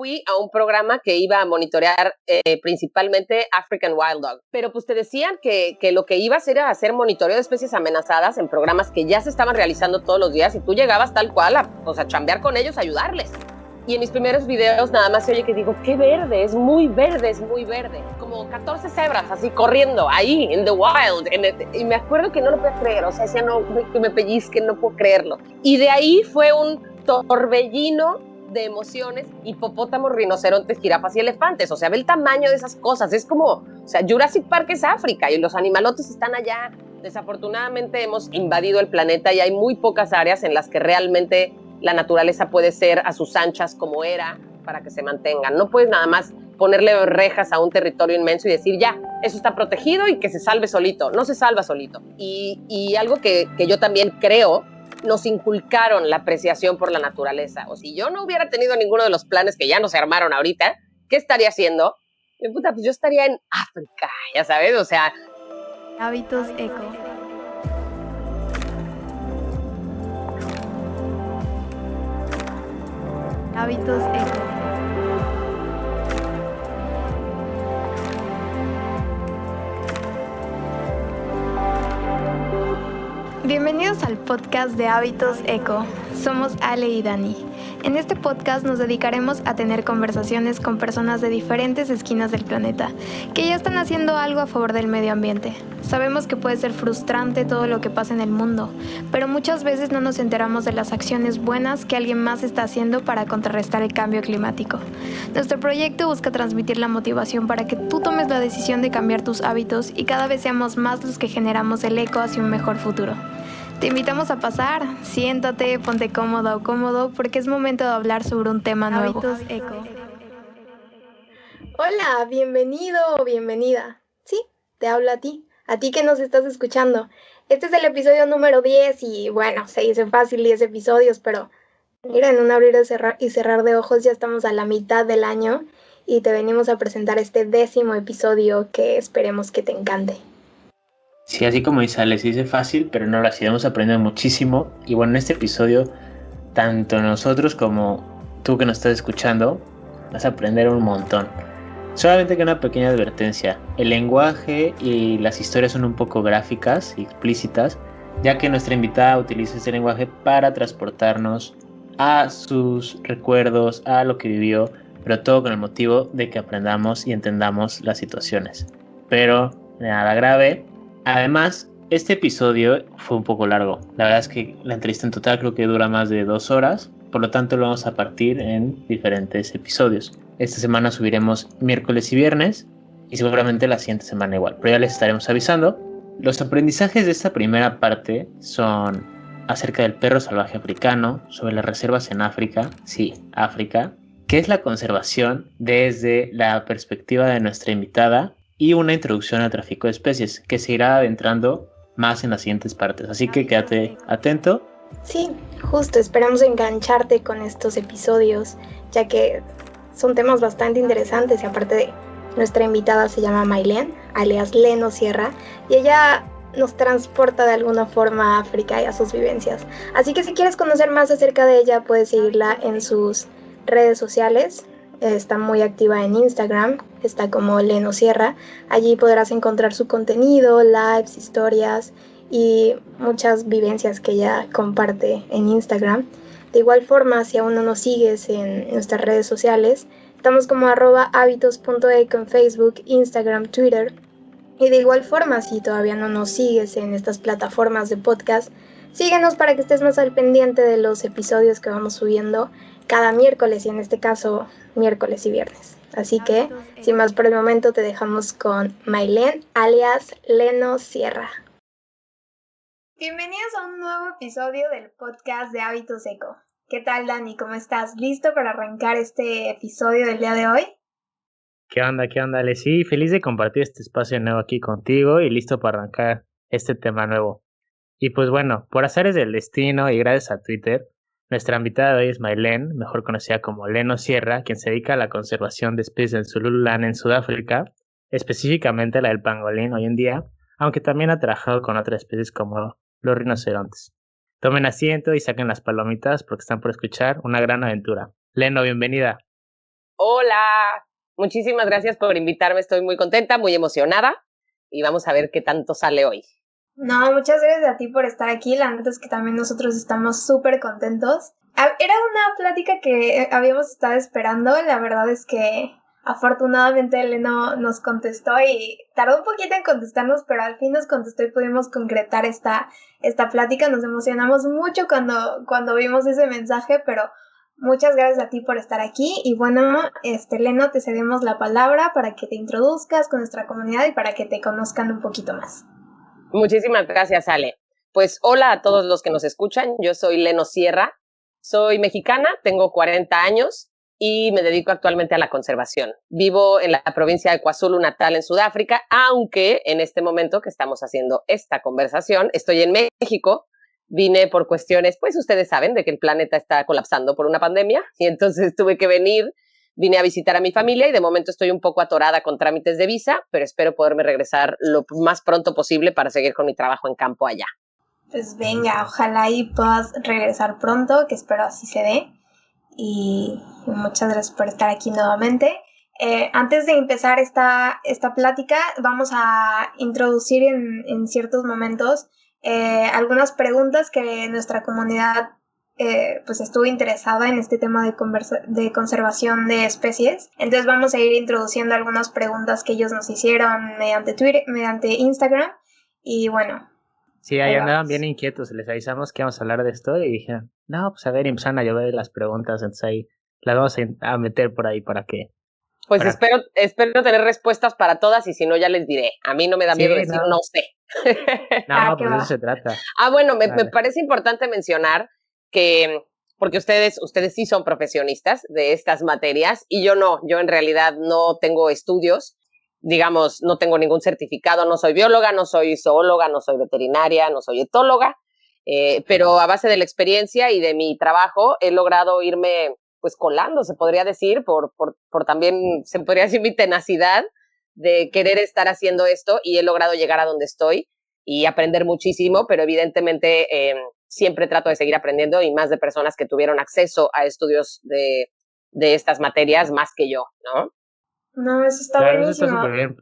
fui a un programa que iba a monitorear principalmente African Wild Dog, pero pues te decían que lo que iba a hacer era hacer monitoreo de especies amenazadas en programas que ya se estaban realizando todos los días y tú llegabas tal cual a chambear con ellos, a ayudarles. Y en mis primeros videos nada más se oye que digo, qué verde, es muy verde, es muy verde. Como 14 cebras así corriendo ahí, in the wild. Y me acuerdo que no lo podía creer, o sea, decía, no, que me pellizquen, no puedo creerlo. Y de ahí fue un torbellino de emociones, hipopótamos, rinocerontes, jirafas y elefantes. O sea, ve el tamaño de esas cosas. Es como, o sea, Jurassic Park es África y los animalotes están allá. Desafortunadamente hemos invadido el planeta y hay muy pocas áreas en las que realmente la naturaleza puede ser a sus anchas como era para que se mantengan. No puedes nada más ponerle rejas a un territorio inmenso y decir, ya, eso está protegido y que se salve solito. No se salva solito. Y algo que yo también creo, nos inculcaron la apreciación por la naturaleza. O si yo no hubiera tenido ninguno de los planes que ya no se armaron ahorita, ¿qué estaría haciendo? Pues yo estaría en África, ya sabes, o sea. Hábitos Eco. Hábitos Eco. Bienvenidos al podcast de Hábitos Eco. Somos Ale y Dani. En este podcast nos dedicaremos a tener conversaciones con personas de diferentes esquinas del planeta que ya están haciendo algo a favor del medio ambiente. Sabemos que puede ser frustrante todo lo que pasa en el mundo, pero muchas veces no nos enteramos de las acciones buenas que alguien más está haciendo para contrarrestar el cambio climático. Nuestro proyecto busca transmitir la motivación para que tú tomes la decisión de cambiar tus hábitos y cada vez seamos más los que generamos el eco hacia un mejor futuro. Te invitamos a pasar, siéntate, ponte cómoda o cómodo porque es momento de hablar sobre un tema nuevo. Hábitos Eco. Hola, bienvenido o bienvenida. Sí, te hablo a ti que nos estás escuchando. Este es el episodio número 10 y bueno, se dice fácil 10 episodios, pero mira, en un abrir y cerrar de ojos ya estamos a la mitad del año y te venimos a presentar este 10º episodio que esperemos que te encante. Sí, así como dice Ale, se dice fácil, pero no, las iremos aprendiendo muchísimo. Y bueno, en este episodio, tanto nosotros como tú que nos estás escuchando, vas a aprender un montón. Solamente que una pequeña advertencia, el lenguaje y las historias son un poco gráficas y explícitas, ya que nuestra invitada utiliza este lenguaje para transportarnos a sus recuerdos, a lo que vivió, pero todo con el motivo de que aprendamos y entendamos las situaciones. Pero nada grave. Además, este episodio fue un poco largo. La verdad es que la entrevista en total creo que dura más de 2 horas. Por lo tanto, lo vamos a partir en diferentes episodios. Esta semana subiremos miércoles y viernes. Y seguramente la siguiente semana igual. Pero ya les estaremos avisando. Los aprendizajes de esta primera parte son acerca del perro salvaje africano, sobre las reservas en África. Sí, África. ¿Qué es la conservación desde la perspectiva de nuestra invitada? Y una introducción al tráfico de especies, que se irá adentrando más en las siguientes partes. Así que quédate atento. Sí, justo, esperamos engancharte con estos episodios, ya que son temas bastante interesantes y aparte de nuestra invitada se llama Maylen, alias Leno Sierra, y ella nos transporta de alguna forma a África y a sus vivencias. Así que si quieres conocer más acerca de ella, puedes seguirla en sus redes sociales. Está muy activa en Instagram, está como Leno Sierra. Allí podrás encontrar su contenido, lives, historias y muchas vivencias que ella comparte en Instagram. De igual forma, si aún no nos sigues en nuestras redes sociales, estamos como @hábitos.eco en Facebook, Instagram, Twitter. Y de igual forma, si todavía no nos sigues en estas plataformas de podcast, síguenos para que estés más al pendiente de los episodios que vamos subiendo cada miércoles y en este caso miércoles y viernes. Así que, sin más por el momento, te dejamos con Maylen, alias Leno Sierra. Bienvenidos a un nuevo episodio del podcast de Hábitos Eco. ¿Qué tal, Dani? ¿Cómo estás? ¿Listo para arrancar este episodio del día de hoy? ¿Qué onda, Ale? Sí, feliz de compartir este espacio nuevo aquí contigo y listo para arrancar este tema nuevo. Y pues bueno, por azares del destino y gracias a Twitter, nuestra invitada de hoy es Maylen, mejor conocida como Leno Sierra, quien se dedica a la conservación de especies del Zululand en Sudáfrica, específicamente la del pangolín hoy en día, aunque también ha trabajado con otras especies como los rinocerontes. Tomen asiento y saquen las palomitas porque están por escuchar una gran aventura. Leno, bienvenida. Hola. Muchísimas gracias por invitarme. Estoy muy contenta, muy emocionada y vamos a ver qué tanto sale hoy. No, muchas gracias a ti por estar aquí. La neta es que también nosotros estamos súper contentos. Era una plática que habíamos estado esperando. La verdad es que afortunadamente Leno nos contestó y tardó un poquito en contestarnos, pero al fin nos contestó y pudimos concretar esta plática. Nos emocionamos mucho cuando vimos ese mensaje, pero muchas gracias a ti por estar aquí. Y bueno, Leno, te cedemos la palabra para que te introduzcas con nuestra comunidad y para que te conozcan un poquito más. Muchísimas gracias, Ale. Pues hola a todos los que nos escuchan. Yo soy Leno Sierra. Soy mexicana, tengo 40 años y me dedico actualmente a la conservación. Vivo en la provincia de KwaZulu-Natal, en Sudáfrica, aunque en este momento que estamos haciendo esta conversación, estoy en México. Vine por cuestiones, pues ustedes saben, de que el planeta está colapsando por una pandemia y entonces tuve que venir. Vine a visitar a mi familia y de momento estoy un poco atorada con trámites de visa, pero espero poderme regresar lo más pronto posible para seguir con mi trabajo en campo allá. Pues venga, ojalá y puedas regresar pronto, que espero así se dé. Y muchas gracias por estar aquí nuevamente. Antes de empezar esta plática, vamos a introducir en ciertos momentos algunas preguntas que nuestra comunidad pues estuvo interesada en este tema de conservación de especies. Entonces vamos a ir introduciendo algunas preguntas que ellos nos hicieron mediante Twitter, mediante Instagram. Y bueno. Sí, ahí andaban bien inquietos, les avisamos que íbamos a hablar de esto y dijeron, no, pues a ver, y empezaron a llover las preguntas, entonces ahí las vamos a meter por ahí para que... Pues espero tener respuestas para todas y si no ya les diré. A mí no me da miedo decir no sé. No, pues de eso se trata. Bueno, me parece importante mencionar que, porque ustedes sí son profesionistas de estas materias y yo no, yo en realidad no tengo estudios, digamos, no tengo ningún certificado, no soy bióloga, no soy zoóloga, no soy veterinaria, no soy etóloga, pero a base de la experiencia y de mi trabajo he logrado irme pues colando, se podría decir, por también, se podría decir mi tenacidad de querer estar haciendo esto y he logrado llegar a donde estoy y aprender muchísimo, pero evidentemente siempre trato de seguir aprendiendo y más de personas que tuvieron acceso a estudios de estas materias más que yo, ¿no? No, eso está buenísimo. Eso está súper bien.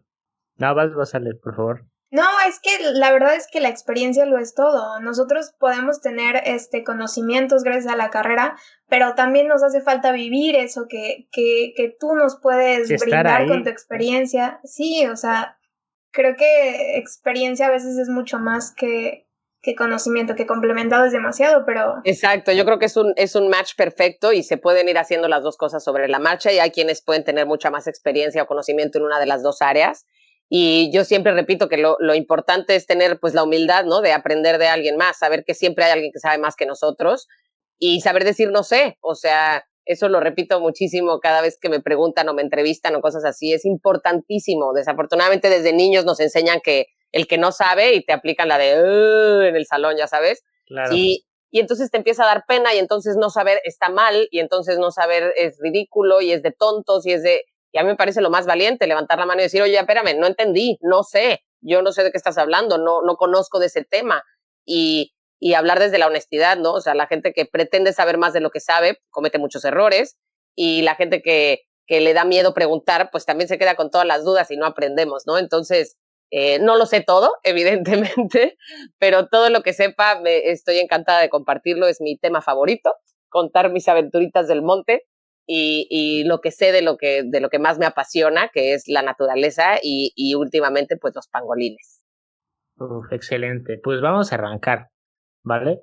No, vas a leer, por favor. No, es que la verdad es que la experiencia lo es todo. Nosotros podemos tener conocimientos gracias a la carrera, pero también nos hace falta vivir eso que tú nos puedes brindar con tu experiencia. Sí, o sea, creo que experiencia a veces es mucho más que conocimiento, que complementado es demasiado, pero... Exacto, yo creo que es un match perfecto y se pueden ir haciendo las dos cosas sobre la marcha y hay quienes pueden tener mucha más experiencia o conocimiento en una de las dos áreas. Y yo siempre repito que lo importante es tener pues la humildad, ¿no? De aprender de alguien más, saber que siempre hay alguien que sabe más que nosotros y saber decir no sé. O sea, eso lo repito muchísimo cada vez que me preguntan o me entrevistan o cosas así. Es importantísimo. Desafortunadamente desde niños nos enseñan que el que no sabe y te aplican la de en el salón, ya sabes. Claro. Y entonces te empieza a dar pena y entonces no saber está mal y entonces no saber es ridículo y es de tontos y es de... Y a mí me parece lo más valiente, levantar la mano y decir, oye, espérame, no entendí, no sé, yo no sé de qué estás hablando, no conozco de ese tema. Y hablar desde la honestidad, ¿no? O sea, la gente que pretende saber más de lo que sabe comete muchos errores y la gente que le da miedo preguntar, pues también se queda con todas las dudas y no aprendemos, ¿no? Entonces, no lo sé todo, evidentemente, pero todo lo que sepa estoy encantada de compartirlo, es mi tema favorito, contar mis aventuritas del monte. Y lo que sé de lo que más me apasiona, que es la naturaleza y últimamente pues los pangolines. Excelente, pues vamos a arrancar, ¿vale?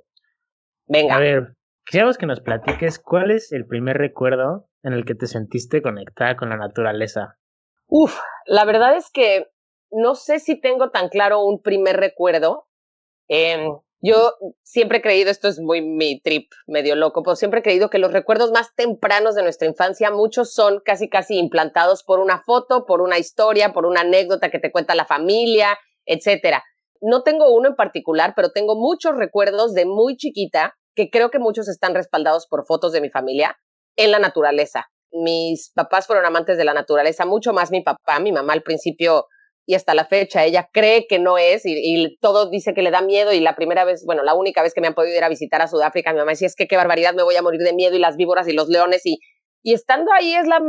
Venga. A ver, quisiéramos que nos platiques cuál es el primer recuerdo en el que te sentiste conectada con la naturaleza. La verdad es que no sé si tengo tan claro un primer recuerdo. Yo siempre he creído, esto es muy mi trip medio loco, pero siempre he creído que los recuerdos más tempranos de nuestra infancia, muchos son casi implantados por una foto, por una historia, por una anécdota que te cuenta la familia, etcétera. No tengo uno en particular, pero tengo muchos recuerdos de muy chiquita, que creo que muchos están respaldados por fotos de mi familia, en la naturaleza. Mis papás fueron amantes de la naturaleza, mucho más mi papá. Mi mamá al principio y hasta la fecha ella cree que no es y todo dice que le da miedo y la única vez que me han podido ir a visitar a Sudáfrica, mi mamá decía, es que qué barbaridad, me voy a morir de miedo y las víboras y los leones y y estando ahí es la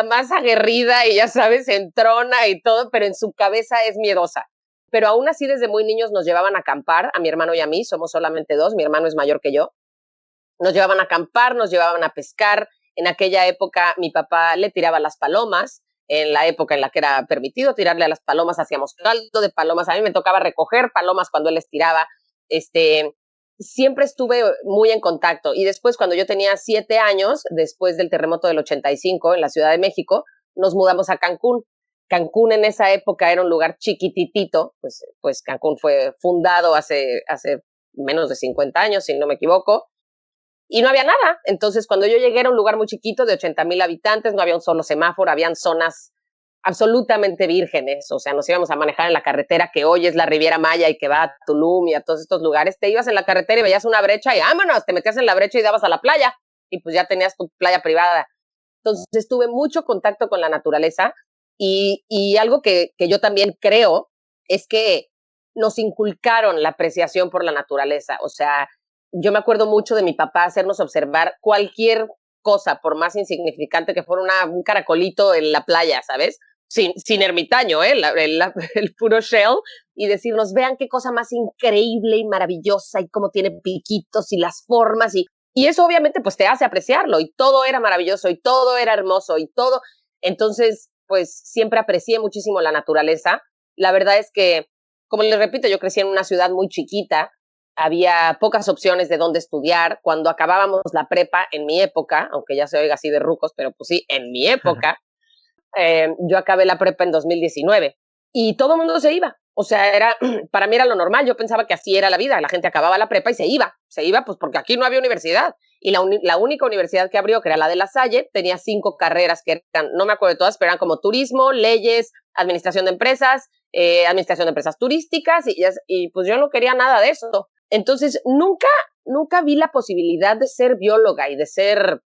más aguerrida y ya sabes, entrona y todo, pero en su cabeza es miedosa. Pero aún así desde muy niños nos llevaban a acampar, a mi hermano y a mí, somos solamente 2, mi hermano es mayor que yo. Nos llevaban a acampar, nos llevaban a pescar. En aquella época mi papá le tiraba las palomas, en la época en la que era permitido tirarle a las palomas, hacíamos caldo de palomas, a mí me tocaba recoger palomas cuando él les tiraba, siempre estuve muy en contacto. Y después, cuando yo tenía 7 años, después del terremoto del 85 en la Ciudad de México, nos mudamos a Cancún. Cancún en esa época era un lugar chiquititito, pues Cancún fue fundado hace menos de 50 años, si no me equivoco, y no había nada. Entonces, cuando yo llegué era un lugar muy chiquito de 80,000 habitantes, no había un solo semáforo, habían zonas absolutamente vírgenes, o sea, nos íbamos a manejar en la carretera que hoy es la Riviera Maya y que va a Tulum y a todos estos lugares, te ibas en la carretera y veías una brecha y vámonos, te metías en la brecha y dabas a la playa y pues ya tenías tu playa privada. Entonces tuve mucho contacto con la naturaleza y algo que yo también creo es que nos inculcaron la apreciación por la naturaleza. O sea, yo me acuerdo mucho de mi papá hacernos observar cualquier cosa, por más insignificante que fuera un caracolito en la playa, ¿sabes? Sin ermitaño, el puro shell, y decirnos, vean qué cosa más increíble y maravillosa y cómo tiene piquitos y las formas y eso obviamente pues te hace apreciarlo y todo era maravilloso y todo era hermoso y todo. Entonces, pues siempre aprecié muchísimo la naturaleza. La verdad es que, como les repito, yo crecí en una ciudad muy chiquita, había pocas opciones de dónde estudiar. Cuando acabábamos la prepa, en mi época, aunque ya se oiga así de rucos, pero pues sí, en mi época, yo acabé la prepa en 2019 y todo el mundo se iba. O sea, para mí era lo normal, yo pensaba que así era la vida, la gente acababa la prepa y se iba pues porque aquí no había universidad. Y la única universidad que abrió, que era la de La Salle, tenía 5 carreras que eran, no me acuerdo de todas, pero eran como turismo, leyes, administración de empresas turísticas y pues yo no quería nada de eso. Entonces, nunca vi la posibilidad de ser bióloga y de ser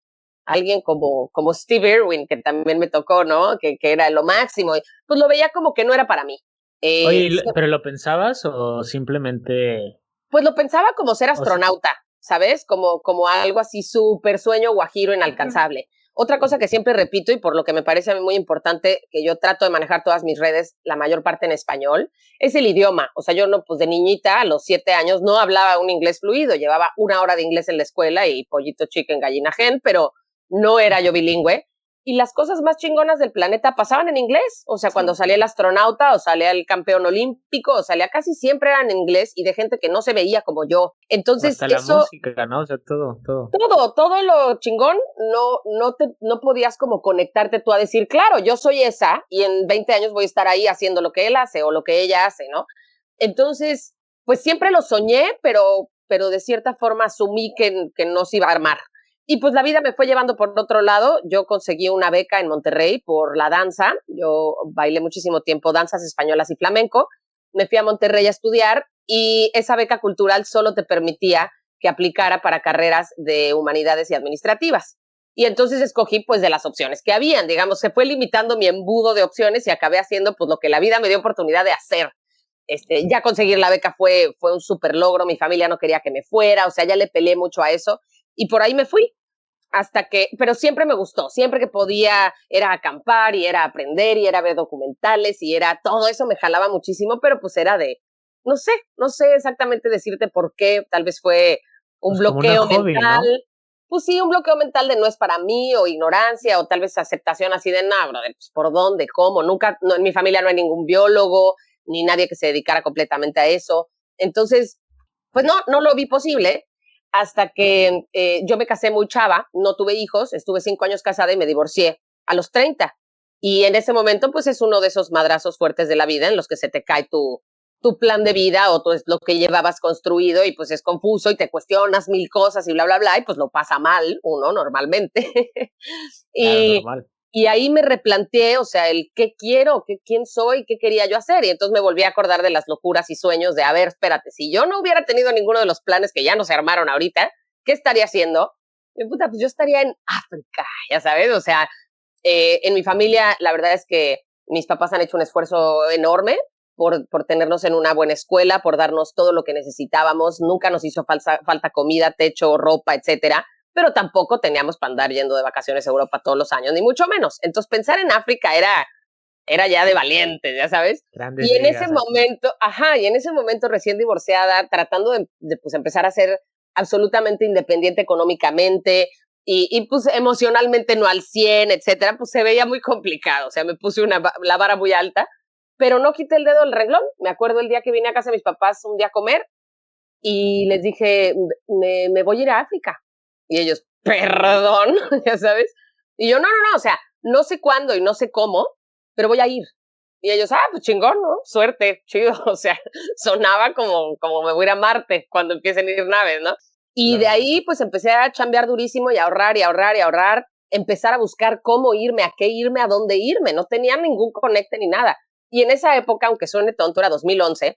alguien como Steve Irwin, que también me tocó, ¿no? Que era lo máximo. Pues lo veía como que no era para mí. Oye, ¿pero lo pensabas o simplemente...? Pues lo pensaba como ser astronauta, ¿sabes? Como algo así súper sueño guajiro inalcanzable. Otra cosa que siempre repito y por lo que me parece a mí muy importante, que yo trato de manejar todas mis redes, la mayor parte en español, es el idioma. O sea, yo no, pues de niñita, a los 7 años, no hablaba un inglés fluido, llevaba 1 hora de inglés en la escuela y pollito chicken, gallina gen, pero no era yo bilingüe. Y las cosas más chingonas del planeta pasaban en inglés. O sea, cuando salía el astronauta o salía el campeón olímpico o salía casi siempre eran en inglés y de gente que no se veía como yo. Entonces, hasta la música, ¿no? O sea, todo. Todo lo chingón, no podías como conectarte tú a decir, claro, yo soy esa y en 20 años voy a estar ahí haciendo lo que él hace o lo que ella hace, ¿no? Entonces, pues siempre lo soñé, pero de cierta forma asumí que no se iba a armar. Y pues la vida me fue llevando por otro lado. Yo conseguí una beca en Monterrey por la danza. Yo bailé muchísimo tiempo danzas españolas y flamenco. Me fui a Monterrey a estudiar y esa beca cultural solo te permitía que aplicara para carreras de humanidades y administrativas. Y entonces escogí pues de las opciones que habían. Digamos, se fue limitando mi embudo de opciones y acabé haciendo pues lo que la vida me dio oportunidad de hacer. Ya conseguir la beca fue un súper logro. Mi familia no quería que me fuera. O sea, ya le peleé mucho a eso. Y por ahí me fui, pero siempre me gustó, siempre que podía era acampar y era aprender y era ver documentales y era todo eso me jalaba muchísimo, pero pues era no sé exactamente decirte por qué, tal vez fue un bloqueo mental, ¿no? Pues sí, un bloqueo mental de no es para mí o ignorancia o tal vez aceptación así de nada, brother, pues por dónde, cómo, nunca, en mi familia no hay ningún biólogo ni nadie que se dedicara completamente a eso, entonces, pues no lo vi posible. Hasta que yo me casé muy chava, no tuve hijos, estuve 5 años casada y me divorcié a los 30. Y en ese momento, pues es uno de esos madrazos fuertes de la vida en los que se te cae tu plan de vida o todo lo que llevabas construido y pues es confuso y te cuestionas 1000 cosas y bla, bla, bla, y pues lo pasa mal uno normalmente. Claro, normal. Y ahí me replanteé, o sea, el qué quiero, quién soy, qué quería yo hacer. Y entonces me volví a acordar de las locuras y sueños de, a ver, espérate, si yo no hubiera tenido ninguno de los planes que ya no se armaron ahorita, ¿qué estaría haciendo? Y, puta, pues yo estaría en África, ya sabes, o sea, en mi familia la verdad es que mis papás han hecho un esfuerzo enorme por tenernos en una buena escuela, por darnos todo lo que necesitábamos. Nunca nos hizo falta comida, techo, ropa, etcétera. pero tampoco teníamos para andar yendo de vacaciones a Europa todos los años, ni mucho menos. Entonces pensar en África era ya de valientes, ya sabes. Grandes Y en ligas ese aquí. momento recién divorciada, tratando de pues empezar a ser absolutamente independiente económicamente y pues emocionalmente no al 100, etcétera, pues se veía muy complicado. O sea, me puse la vara muy alta, pero no quité el dedo del renglón. Me acuerdo el día que vine a casa de mis papás un día a comer y les dije, me voy a ir a África. Y ellos, perdón, ya sabes. Y yo, no, o sea, no sé cuándo y no sé cómo, pero voy a ir. Y ellos, pues chingón, ¿no? Suerte, chido. O sea, sonaba como me voy a ir a Marte cuando empiecen a ir naves, ¿no? Y de ahí, pues empecé a chambear durísimo y a ahorrar y ahorrar y ahorrar, empezar a buscar cómo irme, a qué irme, a dónde irme. No tenía ningún conecte ni nada. Y en esa época, aunque suene tonto, era 2011,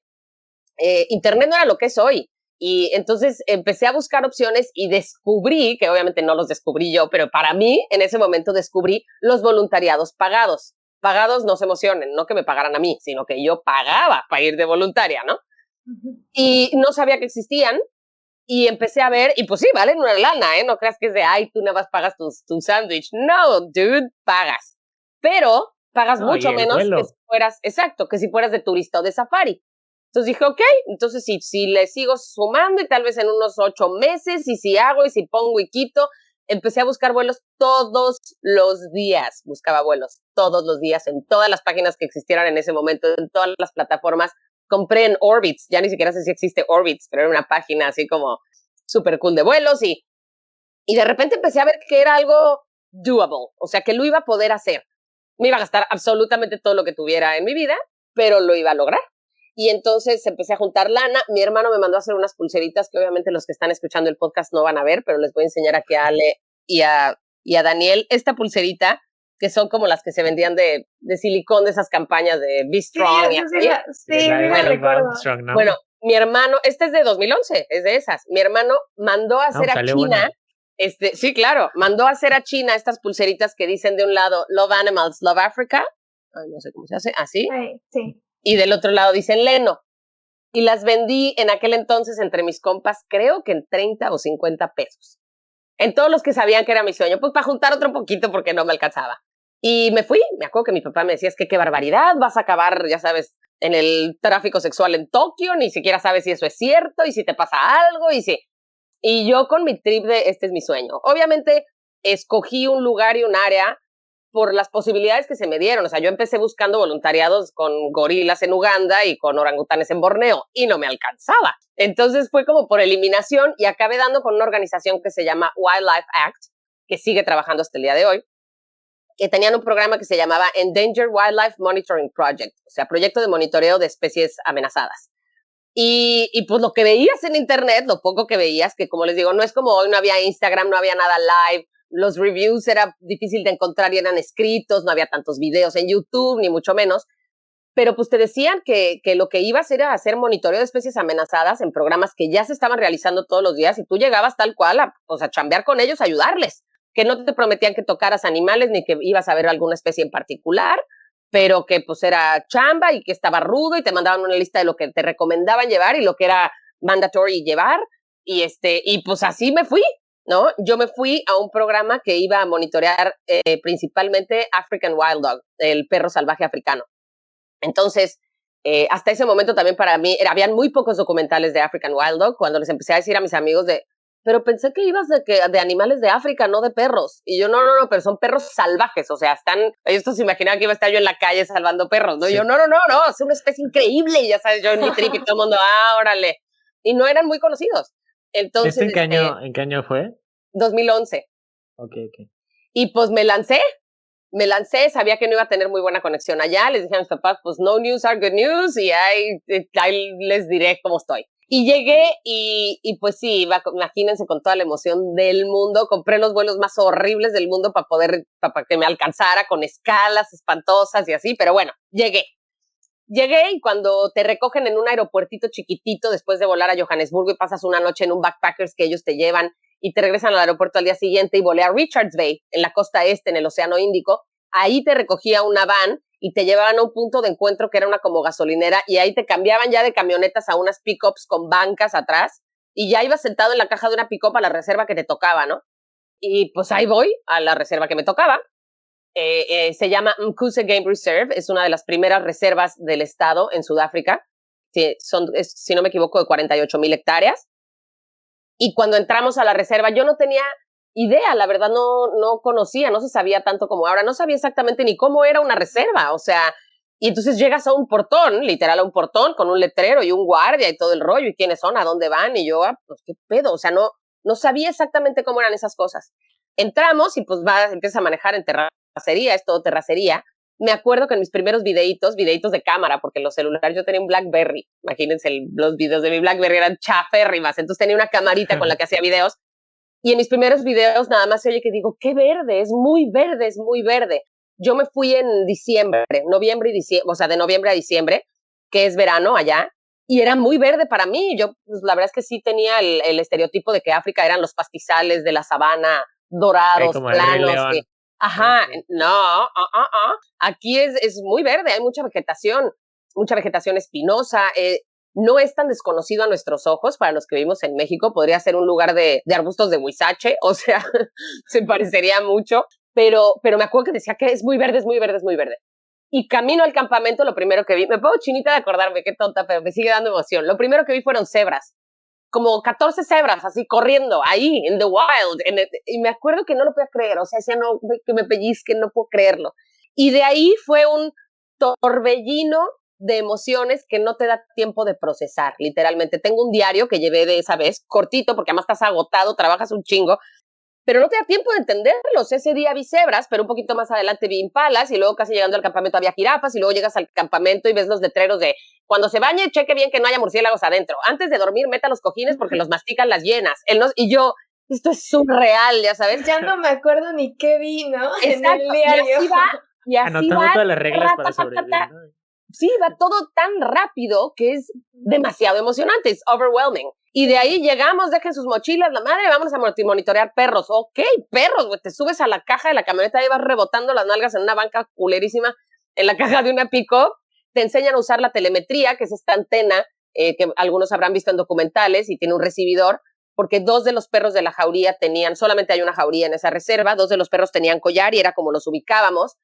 Internet no era lo que es hoy. Y entonces empecé a buscar opciones y descubrí, que obviamente no los descubrí yo, pero para mí en ese momento descubrí los voluntariados pagados. Pagados, no se emocionen, no que me pagaran a mí, sino que yo pagaba para ir de voluntaria, ¿no? Y no sabía que existían y empecé a ver, y pues sí, valen una lana, ¿eh? No creas que es de, ay, tú nada más pagas tu sándwich. No, dude, pagas. Pero pagas mucho menos que si fueras, exacto, que si fueras de turista o de safari. Entonces dije, ok, entonces si le sigo sumando y tal vez en unos 8 meses, y si hago y si pongo y quito, empecé a buscar vuelos todos los días. Buscaba vuelos todos los días en todas las páginas que existieran en ese momento, en todas las plataformas. Compré en Orbitz, ya ni siquiera sé si existe Orbitz, pero era una página así como súper cool de vuelos y de repente empecé a ver que era algo doable, o sea, que lo iba a poder hacer. Me iba a gastar absolutamente todo lo que tuviera en mi vida, pero lo iba a lograr. Y entonces empecé a juntar lana. Mi hermano me mandó a hacer unas pulseritas que obviamente los que están escuchando el podcast no van a ver, pero les voy a enseñar aquí a Ale y a Daniel esta pulserita, que son como las que se vendían de silicón de esas campañas de Be Strong. Sí, me recuerdo. ¿no? Bueno, mi hermano, esta es de 2011, es de esas. Mi hermano mandó a hacer a China, sí, claro, mandó a hacer a China estas pulseritas que dicen de un lado Love Animals, Love Africa, ay, no sé cómo se hace, así, Sí. Y del otro lado dicen Leno. Y las vendí en aquel entonces entre mis compas, creo que en 30 o 50 pesos. En todos los que sabían que era mi sueño, pues para juntar otro poquito porque no me alcanzaba. Y me fui, me acuerdo que mi papá me decía, es que qué barbaridad, vas a acabar, ya sabes, en el tráfico sexual en Tokio, ni siquiera sabes si eso es cierto y si te pasa algo y yo con mi trip de este es mi sueño. Obviamente escogí un lugar y un área por las posibilidades que se me dieron. O sea, yo empecé buscando voluntariados con gorilas en Uganda y con orangutanes en Borneo y no me alcanzaba. Entonces fue como por eliminación y acabé dando con una organización que se llama Wildlife Act, que sigue trabajando hasta el día de hoy, que tenían un programa que se llamaba Endangered Wildlife Monitoring Project, o sea, proyecto de monitoreo de especies amenazadas. Y pues lo que veías en internet, lo poco que veías, que como les digo, no es como hoy, no había Instagram, no había nada live, los reviews era difícil de encontrar y eran escritos, no había tantos videos en YouTube, ni mucho menos, pero pues te decían que lo que ibas era hacer monitoreo de especies amenazadas en programas que ya se estaban realizando todos los días y tú llegabas tal cual a chambear con ellos, a ayudarles, que no te prometían que tocaras animales ni que ibas a ver alguna especie en particular, pero que pues era chamba y que estaba rudo y te mandaban una lista de lo que te recomendaban llevar y lo que era mandatory llevar y pues así me fui, ¿no? Yo me fui a un programa que iba a monitorear principalmente African Wild Dog, el perro salvaje africano. Entonces, hasta ese momento también para mí, habían muy pocos documentales de African Wild Dog, cuando les empecé a decir a mis amigos pero pensé que ibas de animales de África, no de perros. Y yo, no, pero son perros salvajes, o sea, ellos se imaginaban que iba a estar yo en la calle salvando perros, ¿no? Sí. Y yo, no, es una especie increíble, y ya sabes, yo en mi trip y todo el mundo, órale. Y no eran muy conocidos. Entonces, ¿En qué año fue? 2011. Ok. Y pues me lancé, sabía que no iba a tener muy buena conexión allá, les dije a mis papás, pues no news are good news, y ahí les diré cómo estoy. Y llegué y pues sí, imagínense con toda la emoción del mundo, compré los vuelos más horribles del mundo para que me alcanzara con escalas espantosas y así, pero bueno, llegué y cuando te recogen en un aeropuertito chiquitito después de volar a Johannesburgo y pasas una noche en un backpackers que ellos te llevan y te regresan al aeropuerto al día siguiente y volé a Richards Bay, en la costa este, en el Océano Índico, ahí te recogía una van y te llevaban a un punto de encuentro que era una como gasolinera y ahí te cambiaban ya de camionetas a unas pick-ups con bancas atrás y ya ibas sentado en la caja de una pick-up a la reserva que te tocaba, ¿no? Y pues ahí voy a la reserva que me tocaba. Se llama Mkuze Game Reserve, es una de las primeras reservas del estado en Sudáfrica. Si no me equivoco, de 48,000 hectáreas. Y cuando entramos a la reserva, yo no tenía idea, la verdad no conocía, no se sabía tanto como ahora, no sabía exactamente ni cómo era una reserva, o sea, y entonces llegas a un portón, literal a un portón, con un letrero y un guardia y todo el rollo, y quiénes son, a dónde van, y yo, pues qué pedo, o sea, no sabía exactamente cómo eran esas cosas. Entramos y pues empiezas a manejar en terracería, es todo terracería. Me acuerdo que en mis primeros videitos de cámara, porque los celulares, yo tenía un BlackBerry, imagínense, los videos de mi BlackBerry eran chaférrimas, entonces tenía una camarita con la que hacía videos, y en mis primeros videos nada más se oye que digo, qué verde, es muy verde, es muy verde. Yo me fui en diciembre, noviembre y diciembre, o sea, de noviembre a diciembre, que es verano allá, y era muy verde para mí. Yo, pues, la verdad es que sí tenía el estereotipo de que África eran los pastizales de la sabana, dorados, como planos, que, ajá, okay. No, aquí es muy verde, hay mucha vegetación espinosa, no es tan desconocido a nuestros ojos, para los que vivimos en México, podría ser un lugar de arbustos de huizache, o sea, se parecería mucho, pero me acuerdo que decía que es muy verde, es muy verde, es muy verde. Y camino al campamento, lo primero que vi, me pongo chinita de acordarme, qué tonta, pero me sigue dando emoción. Lo primero que vi fueron cebras, como 14 cebras, así corriendo, ahí, in the wild. Y me acuerdo que no lo podía creer, o sea, decía, no, que me pellizquen, no puedo creerlo. Y de ahí fue un torbellino de emociones que no te da tiempo de procesar, literalmente. Tengo un diario que llevé de esa vez, cortito, porque además estás agotado, trabajas un chingo, pero no te da tiempo de entenderlos. Ese día vi cebras, pero un poquito más adelante vi impalas, y luego casi llegando al campamento había jirafas, y luego llegas al campamento y ves los letreros de cuando se bañe, cheque bien que no haya murciélagos adentro. Antes de dormir, meta los cojines porque los mastican las hienas. Y yo, esto es surreal, ya sabes. Ya no me acuerdo ni qué vi, ¿no? Exacto, en el diario. Y así anotando va, todas las reglas para sobrevivir, ¿no? Sí, va todo tan rápido que es demasiado emocionante, es overwhelming. Y de ahí llegamos, dejen sus mochilas, la madre, vamos a monitorear perros. Ok, perros, güey, te subes a la caja de la camioneta y vas rebotando las nalgas en una banca culerísima, en la caja de una pick-up. Te enseñan a usar la telemetría, que es esta antena que algunos habrán visto en documentales y tiene un recibidor, porque 2 de los perros de la jauría solamente hay una jauría en esa reserva, 2 de los perros tenían collar y era como los ubicábamos.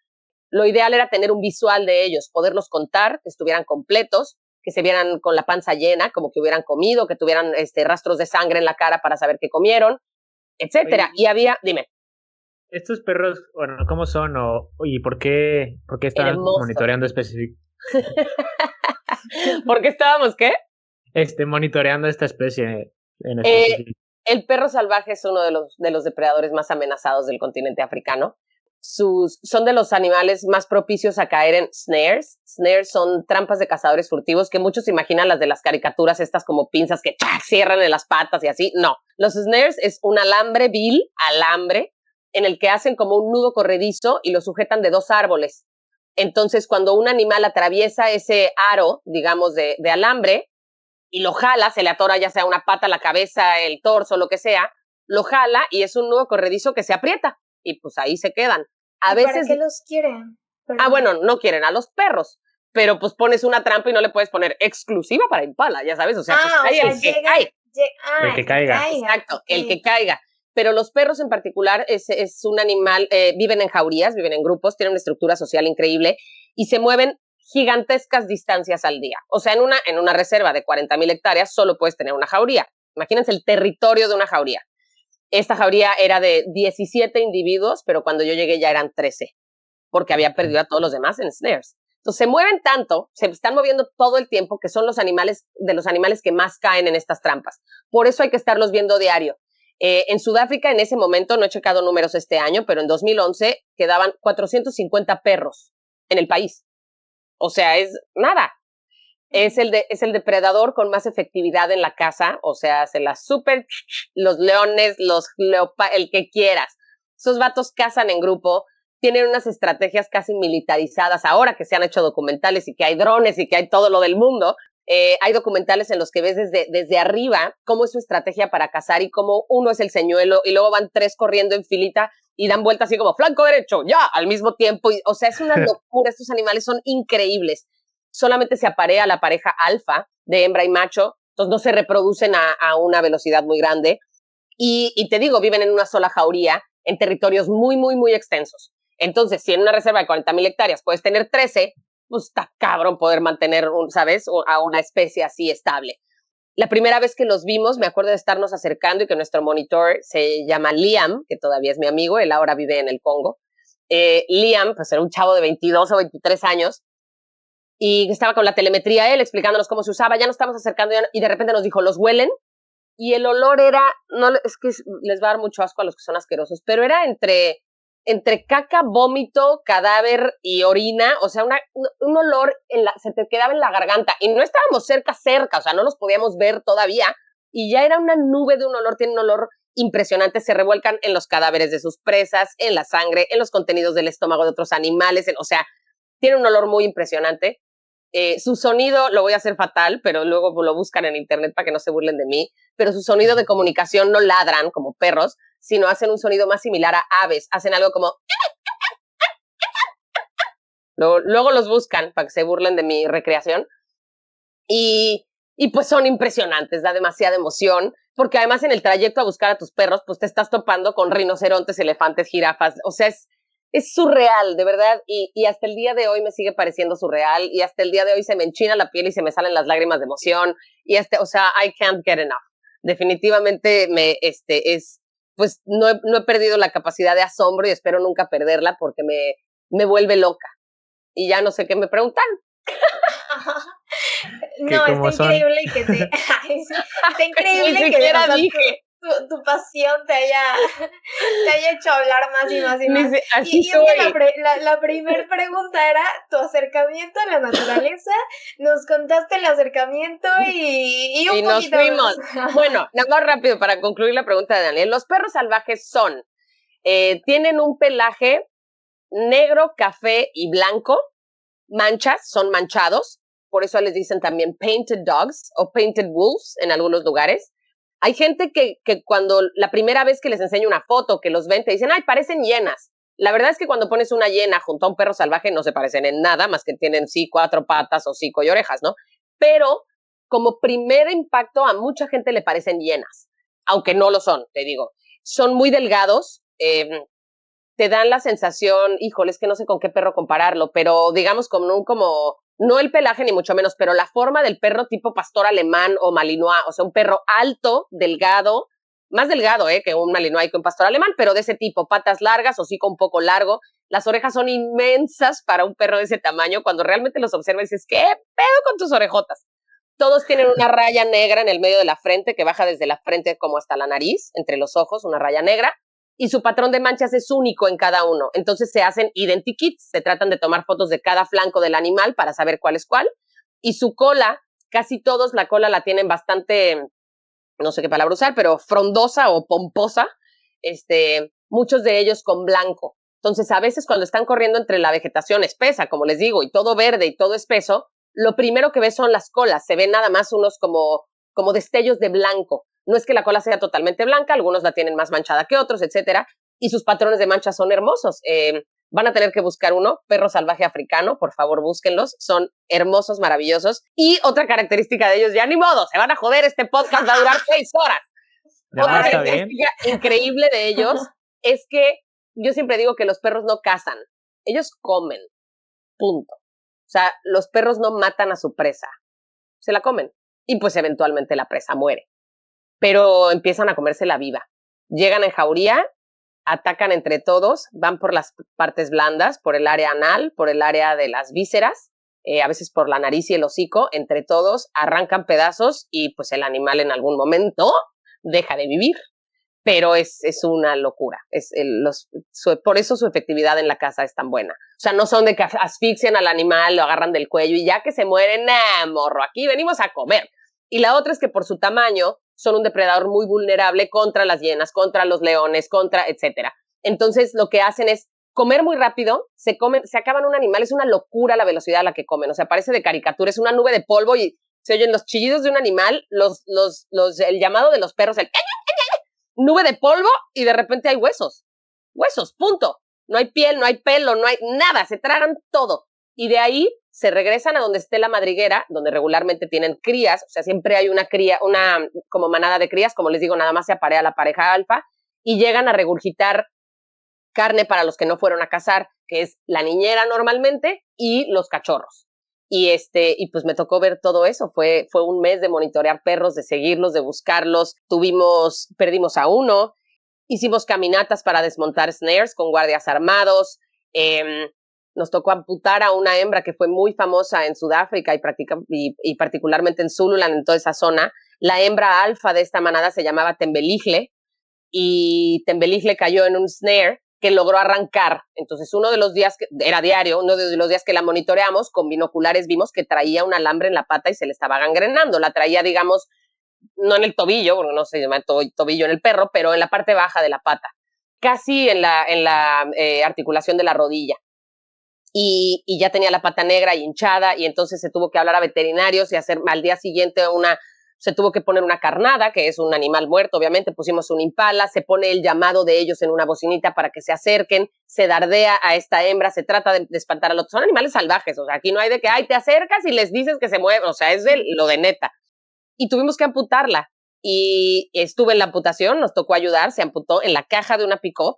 Lo ideal era tener un visual de ellos, poderlos contar, que estuvieran completos, que se vieran con la panza llena, como que hubieran comido, que tuvieran rastros de sangre en la cara para saber qué comieron, etcétera. Oye, y había, dime. ¿Estos perros, bueno, cómo son y por qué estaban monitoreando específico? ¿Por qué estábamos qué? Monitoreando esta especie en específico. El perro salvaje es uno de los depredadores más amenazados del continente africano. Son de los animales más propicios a caer en snares. Snares son trampas de cazadores furtivos que muchos imaginan las de las caricaturas, estas como pinzas que cierran en las patas y así. No, los snares es un alambre alambre, en el que hacen como un nudo corredizo y lo sujetan de 2 árboles. Entonces, cuando un animal atraviesa ese aro, digamos, de alambre, y lo jala, se le atora ya sea una pata, la cabeza, el torso, lo que sea, lo jala y es un nudo corredizo que se aprieta. Y pues ahí se quedan. A veces, ¿para qué los quieren? Perdón. Bueno, no quieren a los perros, pero pues pones una trampa y no le puedes poner exclusiva para impala, ya sabes, o sea, pues hay el que cae. El que caiga. Exacto, okay. El que caiga. Pero los perros en particular es un animal, viven en jaurías, viven en grupos, tienen una estructura social increíble y se mueven gigantescas distancias al día. O sea, en una reserva de 40,000 hectáreas solo puedes tener una jauría. Imagínense el territorio de una jauría. Esta jauría era de 17 individuos, pero cuando yo llegué ya eran 13, porque había perdido a todos los demás en snares. Entonces se mueven tanto, se están moviendo todo el tiempo, que son los animales que más caen en estas trampas. Por eso hay que estarlos viendo diario. En Sudáfrica, en ese momento, no he checado números este año, pero en 2011 quedaban 450 perros en el país. O sea, es nada. Es el depredador con más efectividad en la caza, o sea, los leones, el que quieras. Esos vatos cazan en grupo, tienen unas estrategias casi militarizadas, ahora que se han hecho documentales y que hay drones y que hay todo lo del mundo. Hay documentales en los que ves desde arriba cómo es su estrategia para cazar y cómo uno es el señuelo y luego van 3 corriendo en filita y dan vueltas así como flanco derecho, ya, al mismo tiempo. O sea, es una locura, estos animales son increíbles. Solamente se aparea la pareja alfa de hembra y macho, entonces no se reproducen a una velocidad muy grande. Y te digo, viven en una sola jauría en territorios muy, muy, muy extensos. Entonces, si en una reserva de 40,000 hectáreas puedes tener 13, pues está cabrón poder mantener, ¿sabes?, a una especie así estable. La primera vez que los vimos, me acuerdo de estarnos acercando y que nuestro monitor se llama Liam, que todavía es mi amigo, él ahora vive en el Congo. Liam, pues era un chavo de 22 o 23 años y estaba con la telemetría él explicándonos cómo se usaba, ya nos estamos acercando y de repente nos dijo, ¿los huelen? Y el olor era, no, es que les va a dar mucho asco a los que son asquerosos, pero era entre caca, vómito, cadáver y orina, o sea, un olor se te quedaba en la garganta y no estábamos cerca, o sea, no los podíamos ver todavía y ya era una nube de un olor, tiene un olor impresionante, se revuelcan en los cadáveres de sus presas, en la sangre, en los contenidos del estómago de otros animales, o sea, tiene un olor muy impresionante. Su sonido, lo voy a hacer fatal, pero luego lo buscan en internet para que no se burlen de mí, pero su sonido de comunicación no ladran como perros, sino hacen un sonido más similar a aves, hacen algo como... Luego los buscan para que se burlen de mi recreación. Y pues son impresionantes, da demasiada emoción, porque además en el trayecto a buscar a tus perros, pues te estás topando con rinocerontes, elefantes, jirafas, o sea, es surreal, de verdad, y hasta el día de hoy me sigue pareciendo surreal, y hasta el día de hoy se me enchina la piel y se me salen las lágrimas de emoción, o sea, I can't get enough. Definitivamente pues no he perdido la capacidad de asombro y espero nunca perderla porque me vuelve loca. Y ya no sé qué me preguntan. No, está increíble que te... está increíble que tu pasión te haya hecho hablar más y más y más. Y es que la primera pregunta era tu acercamiento a la naturaleza. Nos contaste el acercamiento y un nos poquito fuimos. Más. Bueno, nada más rápido para concluir la pregunta de Daniel. Los perros salvajes tienen un pelaje negro, café y blanco, manchas, son manchados, por eso les dicen también painted dogs o painted wolves en algunos lugares. Hay gente que cuando la primera vez que les enseño una foto, que los ven, te dicen, ay, parecen hienas. La verdad es que cuando pones una hiena junto a un perro salvaje no se parecen en nada, más que tienen sí 4 patas, hocico y orejas, ¿no? Pero como primer impacto a mucha gente le parecen hienas, aunque no lo son, te digo. Son muy delgados, te dan la sensación, híjole, es que no sé con qué perro compararlo, pero digamos como no el pelaje ni mucho menos, pero la forma del perro tipo pastor alemán o malinois, o sea, un perro alto, delgado, más delgado que un malinois y que un pastor alemán, pero de ese tipo, patas largas, hocico un poco largo, las orejas son inmensas para un perro de ese tamaño, cuando realmente los observas dices, ¿qué pedo con tus orejotas? Todos tienen una raya negra en el medio de la frente que baja desde la frente como hasta la nariz, entre los ojos, una raya negra, y su patrón de manchas es único en cada uno. Entonces se hacen identikits, se tratan de tomar fotos de cada flanco del animal para saber cuál es cuál. Y su cola, casi todos la cola la tienen bastante, no sé qué palabra usar, pero frondosa o pomposa, muchos de ellos con blanco. Entonces a veces cuando están corriendo entre la vegetación espesa, como les digo, y todo verde y todo espeso, lo primero que ves son las colas, se ven nada más unos como destellos de blanco. No es que la cola sea totalmente blanca, algunos la tienen más manchada que otros, etcétera, y sus patrones de manchas son hermosos. Van a tener que buscar uno, perro salvaje africano, por favor búsquenlos, son hermosos, maravillosos. Y otra característica de ellos, ya ni modo, se van a joder, este podcast va a durar 6 horas. No, otra está bien. característica increíble de ellos es que yo siempre digo que los perros no cazan, ellos comen, punto. O sea, los perros no matan a su presa, se la comen y pues eventualmente la presa muere. Pero empiezan a comérsela viva. Llegan en jauría, atacan entre todos, van por las partes blandas, por el área anal, por el área de las vísceras, a veces por la nariz y el hocico, entre todos, arrancan pedazos y pues el animal en algún momento deja de vivir. Pero es una locura. Por eso su efectividad en la caza es tan buena. O sea, no son de que asfixian al animal, lo agarran del cuello y ya que se mueren, morro, aquí venimos a comer. Y la otra es que por su tamaño son un depredador muy vulnerable contra las hienas, contra los leones, etcétera. Entonces, lo que hacen es comer muy rápido, se acaban un animal, es una locura la velocidad a la que comen, o sea, parece de caricatura, es una nube de polvo y se oyen los chillidos de un animal, el llamado de los perros, nube de polvo y de repente hay huesos, punto. No hay piel, no hay pelo, no hay nada, se tragan todo. Y de ahí se regresan a donde esté la madriguera, donde regularmente tienen crías, o sea, siempre hay una cría, una como manada de crías, como les digo, nada más se aparea la pareja alfa, y llegan a regurgitar carne para los que no fueron a cazar, que es la niñera normalmente, y los cachorros. Y pues me tocó ver todo eso. Fue un mes de monitorear perros, de seguirlos, de buscarlos. Perdimos a uno, hicimos caminatas para desmontar snares con guardias armados. Nos tocó amputar a una hembra que fue muy famosa en Sudáfrica y particularmente en Zululand, en toda esa zona. La hembra alfa de esta manada se llamaba Tembeligle, y Tembeligle cayó en un snare que logró arrancar. Entonces, uno de los días, era diario, uno de los días que la monitoreamos, con binoculares vimos que traía un alambre en la pata y se le estaba gangrenando. La traía, digamos, no en el tobillo, porque no se llama tobillo en el perro, pero en la parte baja de la pata, casi en la articulación de la rodilla. Y ya tenía la pata negra y hinchada, y entonces se tuvo que hablar a veterinarios y hacer al día siguiente se tuvo que poner una carnada, que es un animal muerto, obviamente, pusimos un impala, se pone el llamado de ellos en una bocinita para que se acerquen, se dardea a esta hembra, se trata de espantar al otro. Son animales salvajes, o sea, aquí no hay de que, te acercas y les dices que se mueven, o sea, es lo de neta. Y tuvimos que amputarla, y estuve en la amputación, nos tocó ayudar, se amputó en la caja de una pick-up.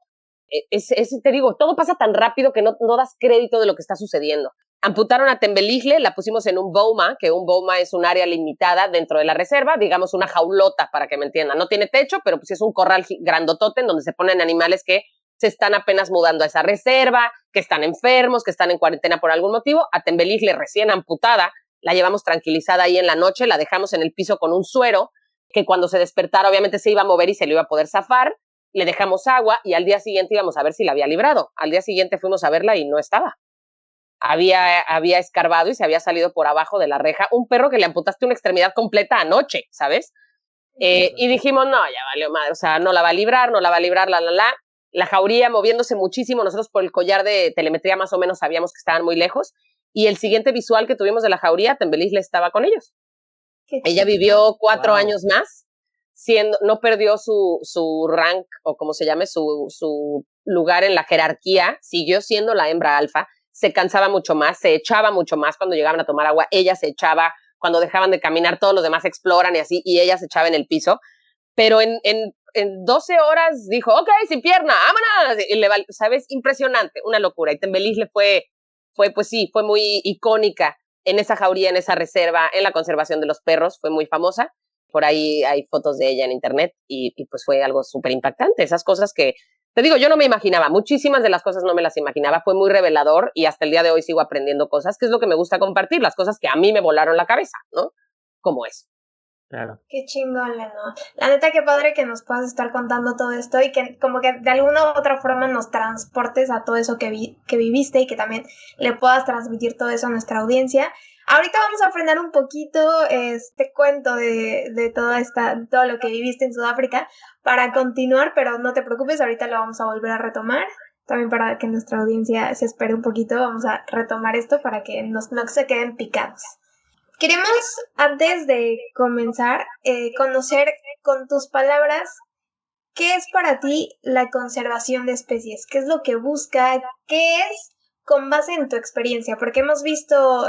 Te digo, todo pasa tan rápido que no das crédito de lo que está sucediendo. Amputaron a Tembeligle, la pusimos en un boma, que un boma es un área limitada dentro de la reserva, digamos una jaulota, para que me entiendan. No tiene techo, pero pues es un corral grandotote en donde se ponen animales que se están apenas mudando a esa reserva, que están enfermos, que están en cuarentena por algún motivo. A Tembeligle, recién amputada, la llevamos tranquilizada ahí en la noche, la dejamos en el piso con un suero, que cuando se despertara obviamente se iba a mover y se lo iba a poder zafar. Le dejamos agua y al día siguiente íbamos a ver si la había librado. Al día siguiente fuimos a verla y no estaba. Había escarbado y se había salido por abajo de la reja. Un perro que le amputaste una extremidad completa anoche, ¿sabes? Y dijimos, no, ya valió madre, o sea, no la va a librar, La jauría moviéndose muchísimo, nosotros por el collar de telemetría más o menos sabíamos que estaban muy lejos, y el siguiente visual que tuvimos de la jauría, Tembeligle estaba con ellos. Ella vivió 4 años más, no perdió su rank, o como se llame, su lugar en la jerarquía, siguió siendo la hembra alfa, se cansaba mucho más, se echaba mucho más cuando llegaban a tomar agua, ella se echaba, cuando dejaban de caminar todos los demás exploran y así, y ella se echaba en el piso, pero en 12 horas dijo, ok, sin pierna, vámonos, y ¿sabes? Impresionante, una locura, y Tembeligle fue muy icónica en esa jauría, en esa reserva, en la conservación de los perros, fue muy famosa. Por ahí hay fotos de ella en internet y pues fue algo súper impactante. Esas cosas que, te digo, yo no me imaginaba, muchísimas de las cosas no me las imaginaba, fue muy revelador y hasta el día de hoy sigo aprendiendo cosas, que es lo que me gusta compartir, las cosas que a mí me volaron la cabeza, ¿no? Como eso. Claro. Qué chingón, Leno. La neta, qué padre que nos puedas estar contando todo esto y que como que de alguna u otra forma nos transportes a todo eso que viviste y que también le puedas transmitir todo eso a nuestra audiencia. Ahorita vamos a frenar un poquito este cuento de todo lo que viviste en Sudáfrica para continuar, pero no te preocupes, ahorita lo vamos a volver a retomar. También para que nuestra audiencia se espere un poquito, vamos a retomar esto para que no se queden picados. Queremos, antes de comenzar, conocer con tus palabras qué es para ti la conservación de especies, qué es lo que busca, qué es con base en tu experiencia, porque hemos visto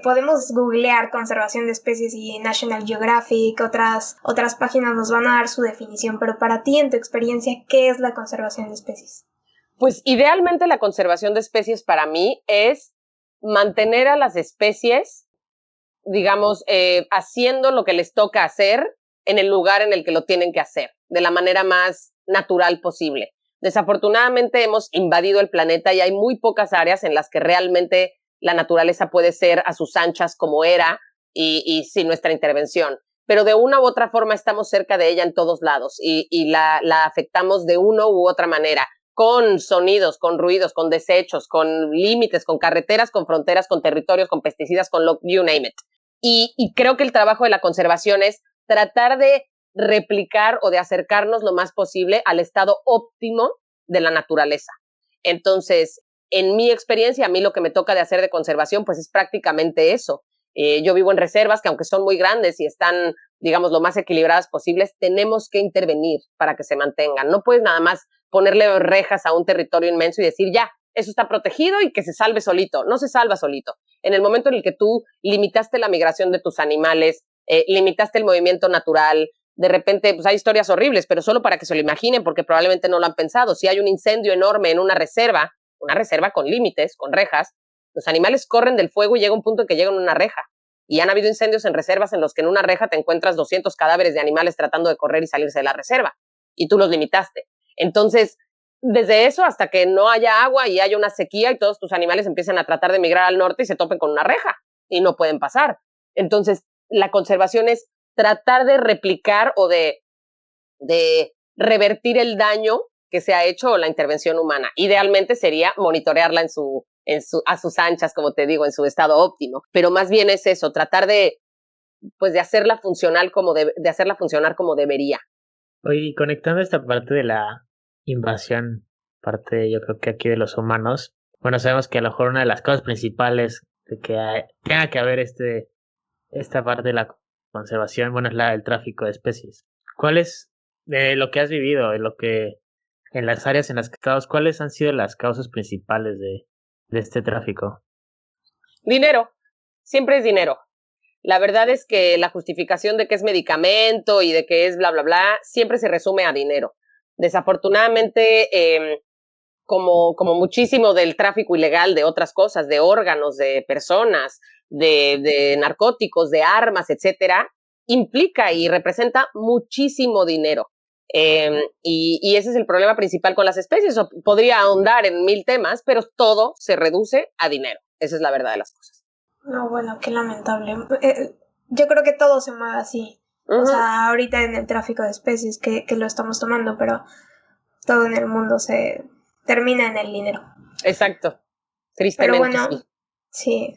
podemos googlear conservación de especies y National Geographic, otras páginas nos van a dar su definición, pero para ti, en tu experiencia, ¿qué es la conservación de especies? Pues idealmente la conservación de especies para mí es mantener a las especies, digamos, haciendo lo que les toca hacer en el lugar en el que lo tienen que hacer, de la manera más natural posible. Desafortunadamente hemos invadido el planeta y hay muy pocas áreas en las que realmente la naturaleza puede ser a sus anchas como era y sin nuestra intervención. Pero de una u otra forma estamos cerca de ella en todos lados y la afectamos de una u otra manera, con sonidos, con ruidos, con desechos, con límites, con carreteras, con fronteras, con territorios, con pesticidas, con you name it. Y creo que el trabajo de la conservación es tratar de replicar o de acercarnos lo más posible al estado óptimo de la naturaleza. Entonces, en mi experiencia, a mí lo que me toca de hacer de conservación, pues es prácticamente eso. Yo vivo en reservas que aunque son muy grandes y están, digamos, lo más equilibradas posibles, tenemos que intervenir para que se mantengan. No puedes nada más ponerle rejas a un territorio inmenso y decir, ya, eso está protegido y que se salve solito. No se salva solito. En el momento en el que tú limitaste la migración de tus animales, limitaste el movimiento natural, de repente, pues hay historias horribles, pero solo para que se lo imaginen, porque probablemente no lo han pensado. Si hay un incendio enorme en una reserva con límites, con rejas, los animales corren del fuego y llega un punto en que llegan a una reja. Y han habido incendios en reservas en los que en una reja te encuentras 200 cadáveres de animales tratando de correr y salirse de la reserva. Y tú los limitaste. Entonces, desde eso hasta que no haya agua y haya una sequía y todos tus animales empiezan a tratar de migrar al norte y se topen con una reja y no pueden pasar. Entonces, la conservación es tratar de replicar o de revertir el daño que se ha hecho o la intervención humana. Idealmente sería monitorearla a sus anchas, como te digo, en su estado óptimo. Pero más bien es eso, tratar de hacerla funcionar de hacerla funcionar como debería. Oye, y conectando esta parte de la invasión, parte yo creo que aquí de los humanos, bueno, sabemos que a lo mejor una de las cosas principales de que tenga que haber esta parte de la conservación, bueno, es el tráfico de especies. ¿Cuál es, de lo que has vivido, en las áreas en las que estás, cuáles han sido las causas principales de este tráfico? Dinero, siempre es dinero. La verdad es que la justificación de que es medicamento y de que es bla, bla, bla, siempre se resume a dinero. Desafortunadamente, como muchísimo del tráfico ilegal de otras cosas, de órganos, de personas, de narcóticos, de armas, etcétera, implica y representa muchísimo dinero. Y ese es el problema principal con las especies. Podría ahondar en 1000 temas, pero todo se reduce a dinero. Esa es la verdad de las cosas. No, bueno, qué lamentable. Yo creo que todo se mueve así. O sea, ahorita en el tráfico de especies que lo estamos tomando, pero todo en el mundo se termina en el dinero. Exacto. Tristemente. Pero bueno, sí.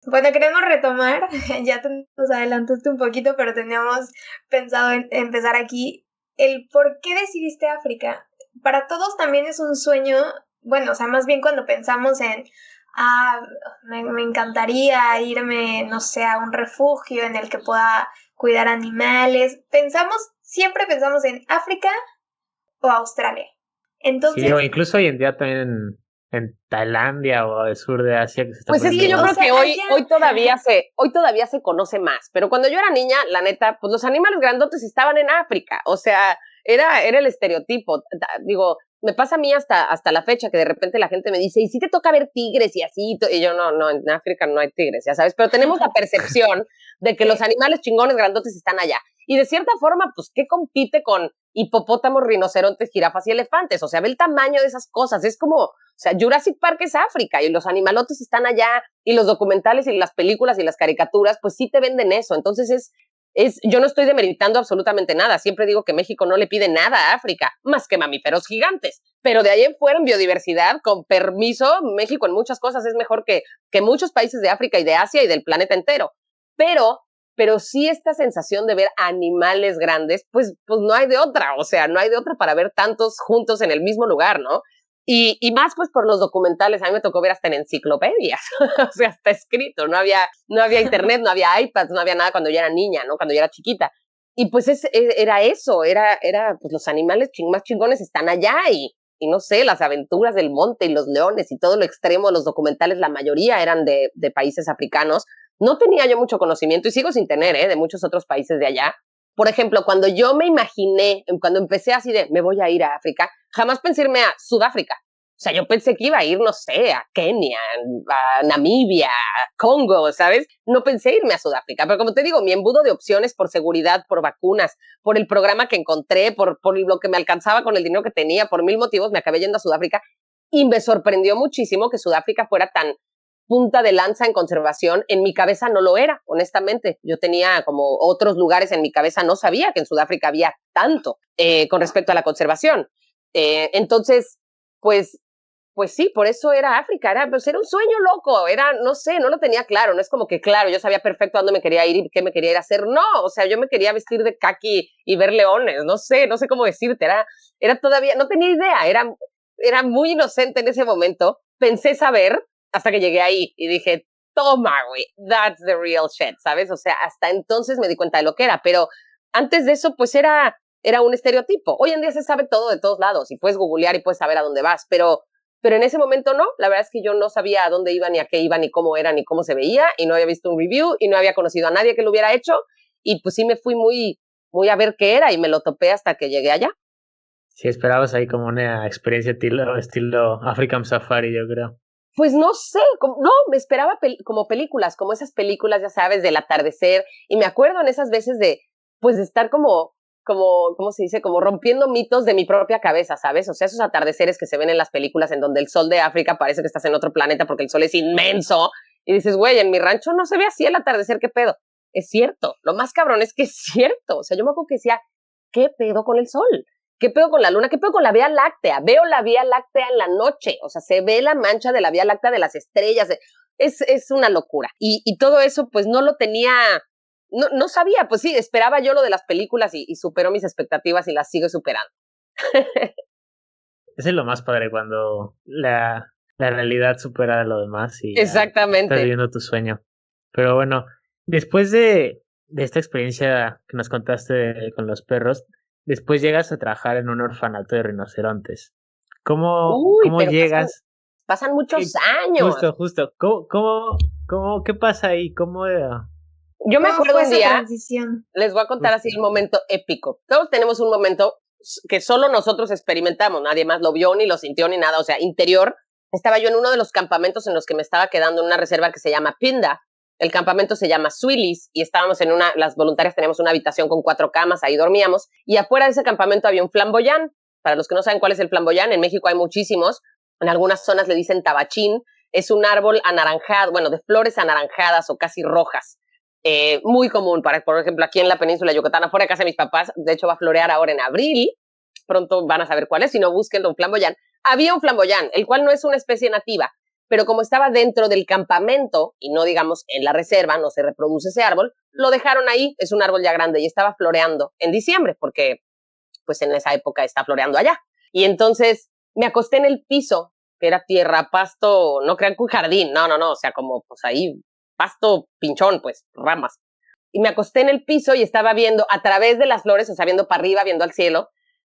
Bueno, queremos retomar, ya nos adelantaste un poquito, pero teníamos pensado en empezar aquí, el por qué decidiste África. Para todos también es un sueño, bueno, o sea, más bien cuando pensamos en, me encantaría irme, no sé, a un refugio en el que pueda cuidar animales, siempre pensamos en África o Australia. Entonces, sí, o incluso hoy en día también en Tailandia o el sur de Asia que se está pues es que yo creo que hoy todavía se conoce más, pero cuando yo era niña, la neta, pues los animales grandotes estaban en África, o sea, era el estereotipo. Digo, me pasa a mí hasta la fecha que de repente la gente me dice, ¿y si te toca ver tigres y así? Y yo, no, en África no hay tigres, ya sabes, pero tenemos la percepción de que los animales chingones grandotes están allá. Y de cierta forma, pues, ¿qué compite con hipopótamos, rinocerontes, jirafas y elefantes? O sea, ve el tamaño de esas cosas. Es como, o sea, Jurassic Park es África y los animalotes están allá y los documentales y las películas y las caricaturas, pues sí te venden eso. Entonces yo no estoy demeritando absolutamente nada. Siempre digo que México no le pide nada a África, más que mamíferos gigantes. Pero de ahí en fuera, en biodiversidad, con permiso, México en muchas cosas es mejor que muchos países de África y de Asia y del planeta entero. Pero sí esta sensación de ver animales grandes, pues no hay de otra, o sea, no hay de otra para ver tantos juntos en el mismo lugar, ¿no? Y más pues por los documentales, a mí me tocó ver hasta en enciclopedias, o sea, hasta escrito, no había internet, no había iPads, no había nada cuando yo era niña, ¿no? Cuando yo era chiquita. Y pues era eso, era pues los animales más chingones están allá y no sé, las aventuras del monte y los leones y todo lo extremo, los documentales, la mayoría eran de países africanos. No tenía yo mucho conocimiento y sigo sin tener, de muchos otros países de allá. Por ejemplo, cuando yo me imaginé, cuando empecé así de, me voy a ir a África, jamás pensé irme a Sudáfrica. O sea, yo pensé que iba a ir, no sé, a Kenia, a Namibia, a Congo, ¿sabes? No pensé irme a Sudáfrica, pero como te digo, mi embudo de opciones por seguridad, por vacunas, por el programa que encontré, por lo que me alcanzaba con el dinero que tenía, por 1000 motivos, me acabé yendo a Sudáfrica y me sorprendió muchísimo que Sudáfrica fuera tan punta de lanza en conservación. En mi cabeza no lo era, honestamente. Yo tenía como otros lugares en mi cabeza, no sabía que en Sudáfrica había tanto con respecto a la conservación. Entonces, pues sí, por eso era África, era un sueño loco, no sé, no lo tenía claro, no es como que claro, yo sabía perfecto a dónde me quería ir y qué me quería ir a hacer, no, o sea, yo me quería vestir de caqui y ver leones, no sé cómo decirte, era todavía, no tenía idea, era muy inocente en ese momento, pensé saber, hasta que llegué ahí y dije, toma, güey, that's the real shit, ¿sabes? O sea, hasta entonces me di cuenta de lo que era, pero antes de eso, pues era un estereotipo. Hoy en día se sabe todo de todos lados y puedes googlear y puedes saber a dónde vas, pero pero en ese momento no, la verdad es que yo no sabía a dónde iba, ni a qué iba, ni cómo era, ni cómo se veía, y no había visto un review, y no había conocido a nadie que lo hubiera hecho, y pues sí me fui muy a ver qué era, y me lo topé hasta que llegué allá. Sí, esperabas ahí como una experiencia estilo African Safari, yo creo. Pues no sé, no, me esperaba como películas, como esas películas, ya sabes, del atardecer, y me acuerdo en esas veces de estar como, ¿cómo se dice? Como rompiendo mitos de mi propia cabeza, ¿sabes? O sea, esos atardeceres que se ven en las películas en donde el sol de África parece que estás en otro planeta porque el sol es inmenso, y dices, güey, en mi rancho no se ve así el atardecer, ¿qué pedo? Es cierto, lo más cabrón es que es cierto, o sea, yo me acuerdo que decía, ¿qué pedo con el sol? ¿Qué pedo con la luna? ¿Qué pedo con la Vía Láctea? Veo la Vía Láctea en la noche, o sea, se ve la mancha de la Vía Láctea de las estrellas, es una locura. Y todo eso, pues no lo tenía, no sabía, pues sí, esperaba yo lo de las películas y superó mis expectativas y las sigo superando. Eso es lo más padre cuando la realidad supera lo demás y Exactamente. estás viviendo tu sueño. Pero bueno, después de esta experiencia que nos contaste con los perros, después llegas a trabajar en un orfanato de rinocerontes. ¿Cómo pero llegas? Pasan muchos años. Justo. ¿Qué pasa ahí? Yo me acuerdo un día, transición? les voy a contar así el momento épico. Todos tenemos un momento que solo nosotros experimentamos, nadie más lo vio, ni lo sintió, ni nada, o sea, interior. Estaba yo en uno de los campamentos en los que me estaba quedando en una reserva que se llama Pinda. El campamento se llama Swilis y estábamos las voluntarias teníamos una habitación con 4 camas, ahí dormíamos, y afuera de ese campamento había un flamboyán. Para los que no saben cuál es el flamboyán, en México hay muchísimos, en algunas zonas le dicen tabachín, es un árbol anaranjado, bueno, de flores anaranjadas o casi rojas. Muy común, por ejemplo, aquí en la península de Yucatán, afuera de casa de mis papás, de hecho va a florear ahora en abril, pronto van a saber cuál es, si no busquen un flamboyán. Había un flamboyán, el cual no es una especie nativa, pero como estaba dentro del campamento y no, digamos, en la reserva, no se reproduce ese árbol, lo dejaron ahí, es un árbol ya grande y estaba floreando en diciembre, porque pues en esa época está floreando allá. Y entonces me acosté en el piso, que era tierra, pasto, no crean que un jardín, no, o sea, como pues ahí, pasto pinchón, pues, ramas. Y me acosté en el piso y estaba viendo a través de las flores, o sea, viendo para arriba, viendo al cielo,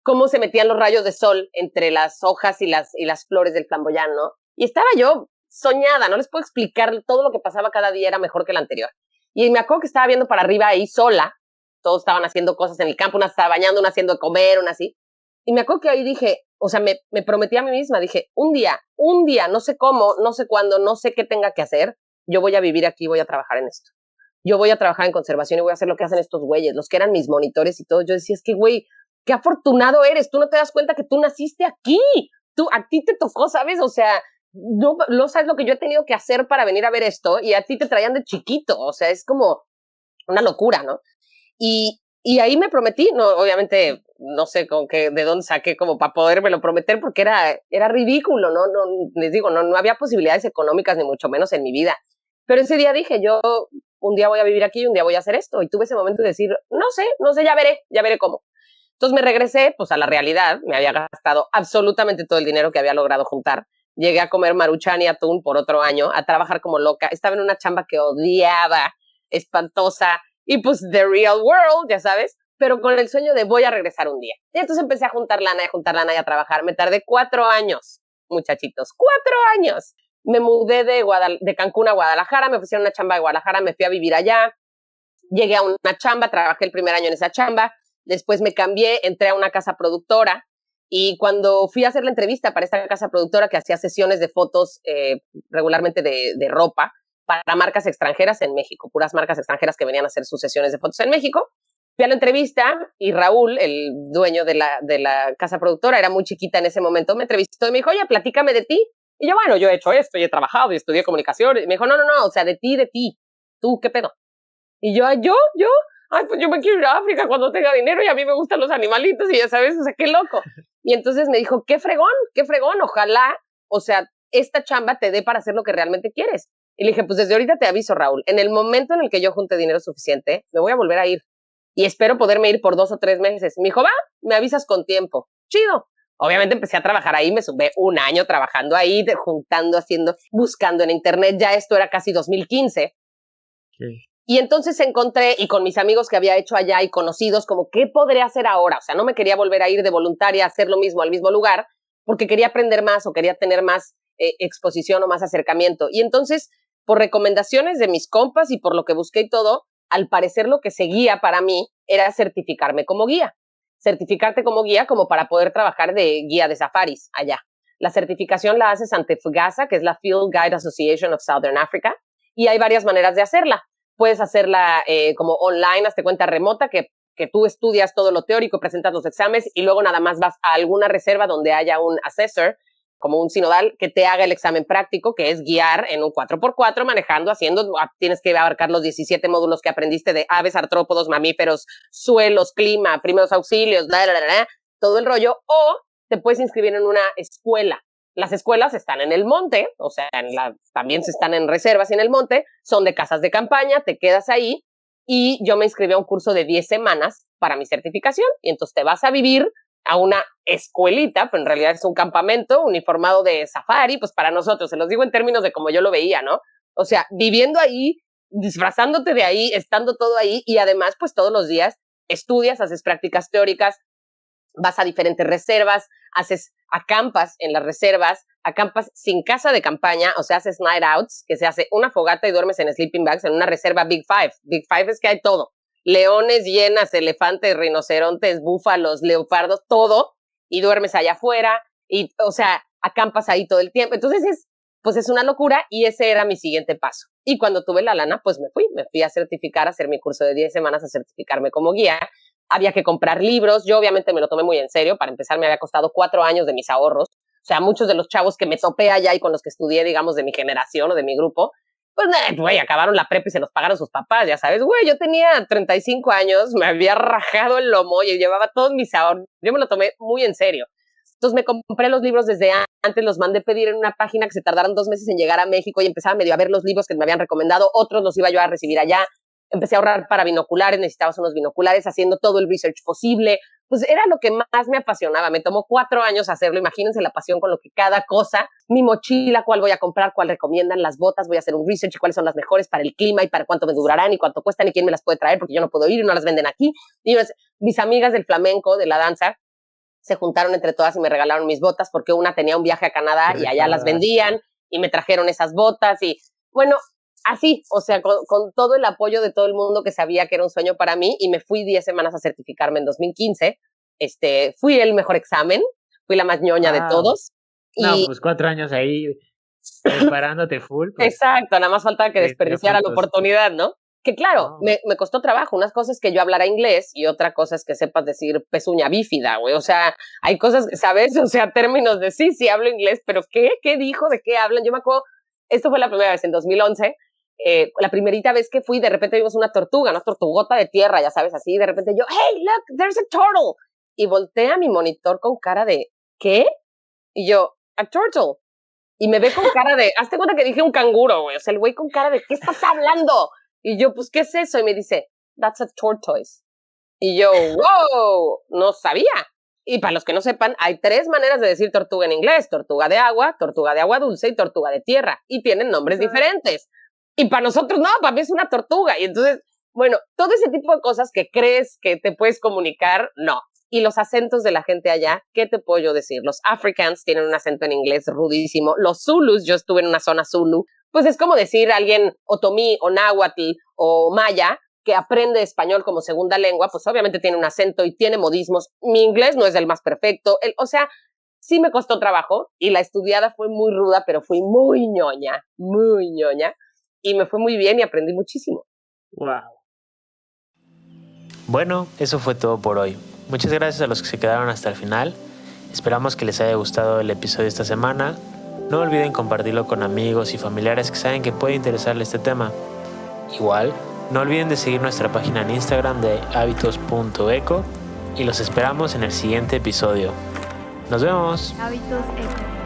cómo se metían los rayos de sol entre las hojas y las flores del flamboyán, ¿no? Y estaba yo soñada, no les puedo explicar, todo lo que pasaba cada día era mejor que el anterior. Y me acuerdo que estaba viendo para arriba ahí sola, todos estaban haciendo cosas en el campo, una estaba bañando, una haciendo de comer, una así. Y me acuerdo que ahí dije, o sea, me prometí a mí misma, dije, un día, no sé cómo, no sé cuándo, no sé qué tenga que hacer, yo voy a vivir aquí, voy a trabajar en esto. Yo voy a trabajar en conservación y voy a hacer lo que hacen estos güeyes, los que eran mis monitores y todo. Yo decía, es que, güey, qué afortunado eres, tú no te das cuenta que tú naciste aquí, a ti te tocó, ¿sabes? O sea, no sabes lo que yo he tenido que hacer para venir a ver esto y a ti te traían de chiquito, o sea, es como una locura, ¿no? Y ahí me prometí, no, obviamente no sé de dónde saqué como para podérmelo prometer porque era ridículo, no, les digo, no había posibilidades económicas ni mucho menos en mi vida. Pero ese día dije, yo un día voy a vivir aquí y un día voy a hacer esto. Y tuve ese momento de decir, no sé, ya veré cómo. Entonces me regresé pues a la realidad, me había gastado absolutamente todo el dinero que había logrado juntar. Llegué a comer maruchan y atún por otro año, a trabajar como loca. Estaba en una chamba que odiaba, espantosa, y pues the real world, ya sabes, pero con el sueño de voy a regresar un día. Y entonces empecé a juntar lana y a trabajar. Me tardé 4 años, muchachitos, 4 años. Me mudé de Cancún a Guadalajara, me ofrecieron una chamba de Guadalajara, me fui a vivir allá, llegué a una chamba, trabajé el primer año en esa chamba, después me cambié, entré a una casa productora y cuando fui a hacer la entrevista para esta casa productora que hacía sesiones de fotos regularmente de ropa para marcas extranjeras en México, puras marcas extranjeras que venían a hacer sus sesiones de fotos en México, fui a la entrevista y Raúl, el dueño de la casa productora, era muy chiquita en ese momento, me entrevistó y me dijo, oye, platícame de ti. Y yo, bueno, yo he hecho esto y he trabajado y estudié comunicación. Y me dijo, no, o sea, de ti, tú, ¿qué pedo? Y yo, ay, pues yo me quiero ir a África cuando tenga dinero y a mí me gustan los animalitos y ya sabes, o sea, qué loco. Y entonces me dijo, qué fregón, ojalá, o sea, esta chamba te dé para hacer lo que realmente quieres. Y le dije, pues desde ahorita te aviso, Raúl, en el momento en el que yo junte dinero suficiente, me voy a volver a ir. Y espero poderme ir por 2 o 3 meses. Me dijo, va, me avisas con tiempo. Chido. Obviamente empecé a trabajar ahí, me subí 1 año trabajando ahí, juntando, buscando en internet, ya esto era casi 2015. Okay. Y entonces encontré, y con mis amigos que había hecho allá y conocidos, como, ¿qué podré hacer ahora? O sea, no me quería volver a ir de voluntaria a hacer lo mismo al mismo lugar, porque quería aprender más o quería tener más exposición o más acercamiento. Y entonces, por recomendaciones de mis compas y por lo que busqué y todo, al parecer lo que seguía para mí era certificarme como guía. Certificarte como guía como para poder trabajar de guía de safaris allá. La certificación la haces ante FGASA, que es la Field Guide Association of Southern Africa, y hay varias maneras de hacerla. Puedes hacerla como online, hazte cuenta remota, que tú estudias todo lo teórico, presentas los exámenes y luego nada más vas a alguna reserva donde haya un assessor, como un sinodal, que te haga el examen práctico, que es guiar en un 4x4, manejando, tienes que abarcar los 17 módulos que aprendiste de aves, artrópodos, mamíferos, suelos, clima, primeros auxilios, todo el rollo, o te puedes inscribir en una escuela. Las escuelas están en el monte, o sea, también se están en reservas en el monte, son de casas de campaña, te quedas ahí, y yo me inscribí a un curso de 10 semanas para mi certificación, y entonces te vas a vivir a una escuelita, pero en realidad es un campamento uniformado de safari, pues para nosotros, se los digo en términos de cómo yo lo veía, ¿no? O sea, viviendo ahí, disfrazándote de ahí, estando todo ahí, y además, pues todos los días estudias, haces prácticas teóricas, vas a diferentes reservas, acampas en las reservas, acampas sin casa de campaña, o sea, haces night outs, que se hace una fogata y duermes en sleeping bags en una reserva Big Five. Big Five es que hay todo. Leones, hienas, elefantes, rinocerontes, búfalos, leopardos, todo, y duermes allá afuera, y, o sea, acampas ahí todo el tiempo. Entonces es una locura, y ese era mi siguiente paso. Y cuando tuve la lana, pues me fui a certificar, a hacer mi curso de 10 semanas, a certificarme como guía. Había que comprar libros, yo obviamente me lo tomé muy en serio, para empezar me había costado 4 años de mis ahorros, o sea, muchos de los chavos que me topé allá y con los que estudié, digamos, de mi generación o de mi grupo, pues, güey, acabaron la prepa y se los pagaron sus papás, ya sabes, güey, yo tenía 35 años, me había rajado el lomo y llevaba todos mis ahorros, yo me lo tomé muy en serio. Entonces me compré los libros desde antes, los mandé pedir en una página que se tardaron 2 meses en llegar a México y empezaba medio a ver los libros que me habían recomendado, otros los iba yo a recibir allá, empecé a ahorrar para binoculares, necesitabas unos binoculares, haciendo todo el research posible, pues era lo que más me apasionaba, me tomó 4 años hacerlo, imagínense la pasión con lo que cada cosa, mi mochila, cuál voy a comprar, cuál recomiendan, las botas, voy a hacer un research y cuáles son las mejores para el clima y para cuánto me durarán y cuánto cuestan y quién me las puede traer porque yo no puedo ir y no las venden aquí. Y mis amigas del flamenco, de la danza, se juntaron entre todas y me regalaron mis botas porque una tenía un viaje a Canadá y allá las vendían y me trajeron esas botas y bueno, así, o sea, con todo el apoyo de todo el mundo que sabía que era un sueño para mí y me fui 10 semanas a certificarme en 2015. Fui el mejor examen, fui la más ñoña de todos. No, pues 4 años ahí preparándote full. Pues, exacto, nada más faltaba que desperdiciara la oportunidad, ¿no? Que claro, me costó trabajo. Unas cosas que yo hablara inglés y otra cosa es que sepas decir pezuña bífida, güey. O sea, hay cosas, ¿sabes? O sea, términos de sí hablo inglés, pero ¿qué? ¿Qué dijo? ¿De qué hablan? Yo me acuerdo, esto fue la primera vez en 2011. La primerita vez que fui, de repente vimos una tortugota de tierra, ya sabes, así, de repente yo, hey, look, there's a turtle. Y volteé a mi monitor con cara de, ¿qué? Y yo, a turtle. Y me ve con cara de, hazte cuenta que dije un canguro, güey. O sea, el güey con cara de, ¿qué estás hablando? Y yo, pues, ¿qué es eso? Y me dice, that's a tortoise. Y yo, wow, no sabía. Y para los que no sepan, hay 3 maneras de decir tortuga en inglés. Tortuga de agua dulce y tortuga de tierra. Y tienen nombres diferentes. Y para nosotros, no, para mí es una tortuga. Y entonces, bueno, todo ese tipo de cosas que crees que te puedes comunicar, no. Y los acentos de la gente allá, ¿qué te puedo yo decir? Los Africans tienen un acento en inglés rudísimo. Los Zulus, yo estuve en una zona Zulu, pues es como decir a alguien otomí o náhuatl o maya que aprende español como segunda lengua, pues obviamente tiene un acento y tiene modismos. Mi inglés no es el más perfecto. O sea, sí me costó trabajo y la estudiada fue muy ruda, pero fui muy ñoña. Y me fue muy bien y aprendí muchísimo. Wow. Bueno, eso fue todo por hoy. Muchas gracias a los que se quedaron hasta el final. Esperamos que les haya gustado el episodio de esta semana. No olviden compartirlo con amigos y familiares que saben que puede interesarles este tema. Igual, no olviden de seguir nuestra página en Instagram de hábitos.eco y los esperamos en el siguiente episodio. ¡Nos vemos! Hábitos Eco.